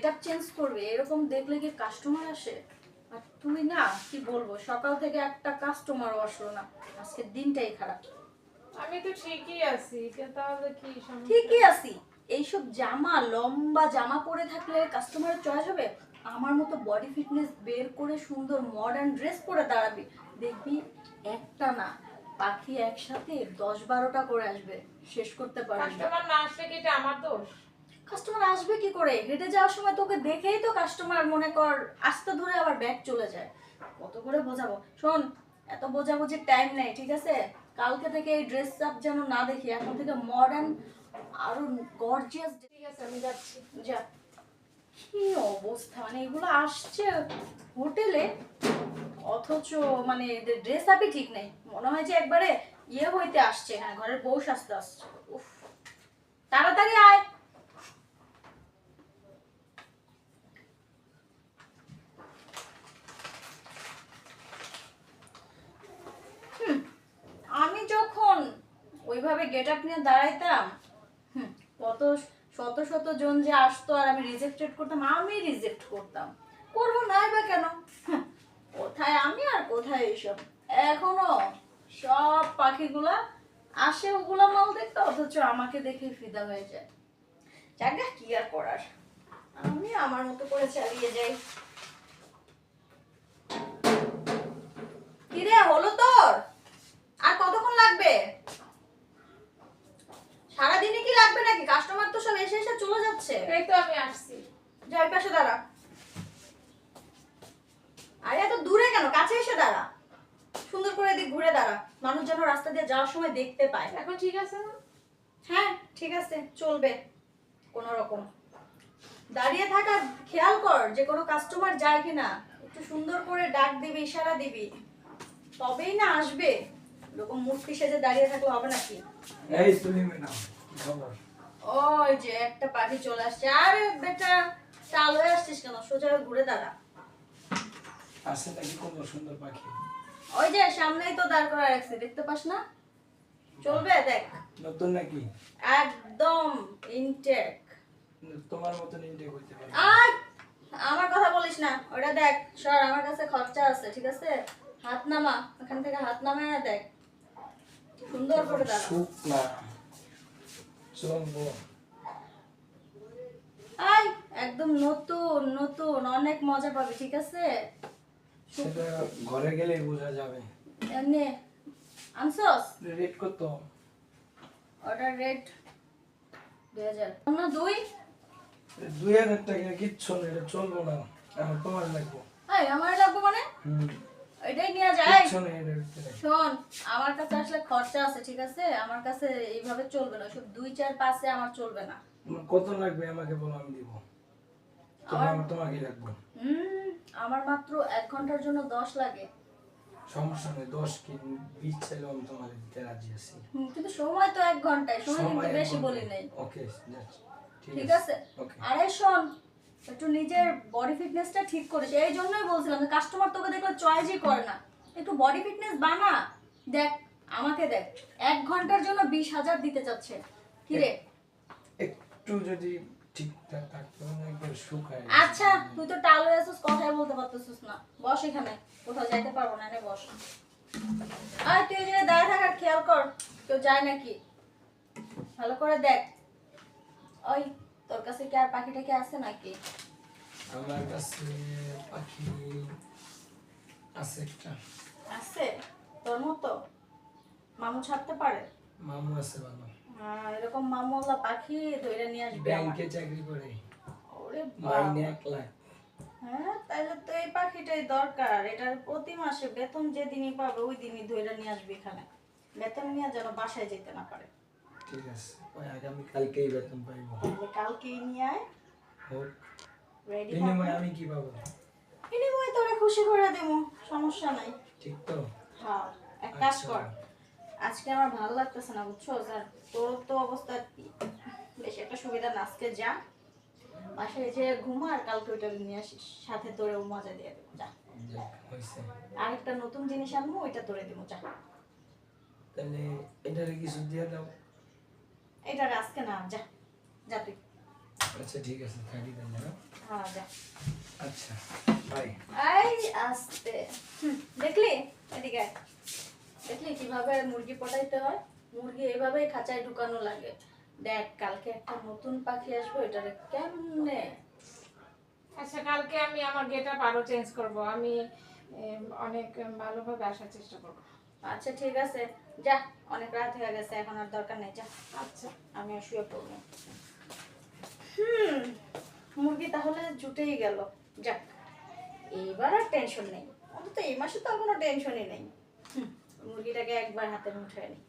Getup change করবে, এরকম দেখলে কি কাস্টমার আসে? আর তুই না কি বলবো, সকাল থেকে একটা কাস্টমারও আসলো না, আজকের দিনটাই খারাপ। আমি তো ঠিকই আছি, তাহলে কি সমস্যা? ঠিকই আছি, এইসব জামা লম্বা জামা পরে থাকলে কাস্টমারের চয়েস হবে? আমার মতো বডি ফিটনেস বের করে সুন্দর মডার্ন ড্রেস পরে দাঁড়াবি, দেখবি একটা না পাখি একসাথে 10-12টা করে আসবে, শেষ করতে পারবি না। কাস্টমার না আসলে কি এটা আমার দোষ? কাস্টমার আসবে কি করে? হেঁটে যাওয়ার সময় তোকে দেখেই তো কাস্টমার মনে কর আস্তে ধরে আবার ব্যাগ চলে যায়। কত করে বোঝাবো? শোন, এত বোঝাবুঝির টাইম নেই, ঠিক আছে? কালকে থেকে এই ড্রেস আপ যেন না দেখি, এখন থেকে মডার্ন আরো গর্জিয়াস। ঠিক আছে, আমি যাচ্ছি। যা। কি অবস্থা, মানে এগুলো আসছে হোটেলে অথচ মানে ড্রেস আপই ঠিক নেই, মনে হয় যে একবারে ইয়ে হইতে আসছে, হ্যাঁ ঘরের বউ সাজতে আসছে। উফ, তাড়াতাড়ি আয়। আমি যখন ওইভাবে গেট আপ নিয়ে দাঁড়াইতাম, কত শত শত জন যে আসতো আর আমি রিজেক্টেড করতাম, আমি রিজেক্ট করতাম, করবো নাই বা কেন? কোথায় আমি আর কোথায় এইসব। এখনো সব পাখিগুলা আসে ওগুলা মাল দেখতে, অথচ আমাকে দেখে ফিদা হয়ে যায়। জায়গা কি আর করার, আমি আমার মতো করে চালিয়ে যাই। কিরে হলো তোর? আর কতক্ষণ লাগবে? সারাদিনে কি লাগবে নাকি? কাস্টমার তো সব এসে এসে চলে যাচ্ছে। এই তো আমি আসছি। যা ওই পাশে দাঁড়া। আরে এত দূরে কেন, কাছে এসে দাঁড়া। সুন্দর করে এদিক ঘুরে দাঁড়া, মানুষ যেন রাস্তা দিয়ে যাওয়ার সময় দেখতে পায়। এখন ঠিক আছে না? হ্যাঁ ঠিক আছে, চলবে কোন রকম। দাঁড়িয়ে থাকা খেয়াল কর যে কোনো কাস্টমার যায় কিনা, একটু সুন্দর করে ডাক দিবি, ইশারা দিবি, তবেই না আসবে। এরকম মূর্তি সেজে দাঁড়িয়ে থাকলে হবে নাকি? এই তুমি না খবর। ওই যে একটা পাখি চলে আসছে। আরে বেটা, চাল হয়ে আসছিস কেন? সোজা হয়ে ঘুরে দাঁড়া। আসে নাকি কোন সুন্দর পাখি? ওই যে সামনেই তো দাঁড় করা রাখছে, দেখতে পাস না? চলবে, দেখ নতুন নাকি? একদম ইনটেক। তোমার মতন ইন্ডিয়া হইতে পারে। আয়, আমার কথা বলিস না, ওটা দেখ সর, আমার কাছে খরচা আছে, ঠিক আছে? হাত নামা, এখান থেকে হাত নামায় দেখ, সুন্দর করে দাঁড়া। শুকনা চলবো। আয়, একদম নতুন নতুন, অনেক মজা পাবি, ঠিক আছে? সেটা ঘরে গেলেই বোঝা যাবে। এমনি আনছস? রেট কত? অর্ডার রেট 2000 না 2। 2000 টাকা কিচ্ছু না, এটা চলবো না, আমার তোমার লাগবো। আয় আমার লাগবে মানে? এটাই নিয়ে যায়। কিচ্ছু না এর ভিতরে। শোন, আমার কাছে আসলে খরচা আছে, ঠিক আছে? আমার কাছে এইভাবে চলবে না, সব 2-4-5 আমার চলবে না। তোমার কত লাগবে আমাকে বলো, আমি দিব। তোমার তোমাকে লাগবে। আমার মাত্র 1 ঘন্টার জন্য 10 লাগে। সমস্যা নেই, 10 কি 20 চাইলে আমি তোমাকে দিতে রাজি আছি। কিন্তু সময় তো 1 ঘন্টায়, সময় কিন্তু সময় বেশি বলি নাই। ওকে, ঠিক আছে? ওকে। আরে শোন, একটু নিজের বডি ফিটনেসটা ঠিক করিস, এই জন্যই বলছিলাম কাস্টমার তোকে দেখলে চয়েসই করে না। একটু বডি ফিটনেস বানা। দেখ আমাকে দেখ, 1 ঘন্টার জন্য 20,000 দিতে চাচ্ছে। কি রে? একটু যদি ঠিকঠাক থাকতো না, একবার শুকায়। আচ্ছা, তুই তো টাল হয়ে আছিস, কথাই বলতে পারতেছিস না। বস এখানে, কোথাও যাইতে পারবো না, এনে বস। আর তুই যে দাঁড়িয়ে থাকার খেয়াল কর, কেউ যায় নাকি ভালো করে দেখ। ওই তোর কাছে কি আর পাখিটা কি আছে নাকি? আমার কাছে পাখি আছে একটা। আছে? তোর মতো মামু ছাড়তে পারে? মামু আছে ভালো, এরকম মামুওয়ালা পাখি ধরে নিয়ে আসবি আমার। ব্যাংকে চাকরি করে, ওরে মাইনে বাবা। 1 লাখ। হ্যাঁ তাহলে তো এই পাখিটাই দরকার, এটার প্রতি মাসে বেতন যেদিনই পাবে ওই দিনই ধরে নিয়ে আসবি এখানে, বেতন নিয়ে যেন বাসায় যেতে না পারে। ঠিক আছে, ওই আগামী কালকেই বেতন পাইবো। তাহলে কালকেই নিয়ে আয়, হোক। রেডি বিনিময়ে আমি কি পাবো? বিনিময়ে তোরে খুশি করে দেবো, সমস্যা নাই। ঠিক তো? হ্যাঁ, এক কাজ আচ্ছা। কর, আজকে আমার ভালো লাগতেছে না বুঝছো, আর তোর তো অবস্থা বেশি একটা সুবিধা না, আজকে যা বাসায় যে ঘুমা, আর কালকে ওইটা নিয়ে আসিস, সাথে তোরেও মজা দিয়ে দেবো, যা। যাক, হইছে। আরেকটা নতুন জিনিস আনবো, ওইটা তোরে দেবো, যা। তাহলে এটারে কিছু দিয়ে দাও। এটা আজকে না, যা যা তুই। আচ্ছা ঠিক আছে, থাকি তাহলে, হ্যাঁ? হ্যাঁ যা। আচ্ছা বাই। এই আস্তে, দেখলি এদিকে আয়। দেখলি কিভাবে মুরগি পটাইতে হয়? মুরগি এইভাবেই খাঁচায় ঢুকানো লাগে। দেখ কালকে একটা নতুন পাখি আসবে, এটারে কেমনে। আচ্ছা কালকে আমি আমার গেটআপ আরো চেঞ্জ করব। আমি অনেক ভালোভাবে আসার চেষ্টা করব। আচ্ছা ঠিক আছে, যা, অনেক রাত হয়ে গেছে, এখন আর দরকার নেই, যা। আচ্ছা আমি আর শুয়ে পড়বো। মুরগি তাহলে জুটেই গেল, যাক, এইবার আর টেনশন নেই। অন্তত এই মাসে তো আর কোনো টেনশনই নেই। মুরগিটাকে একবার হাতের মুঠোয় নিই।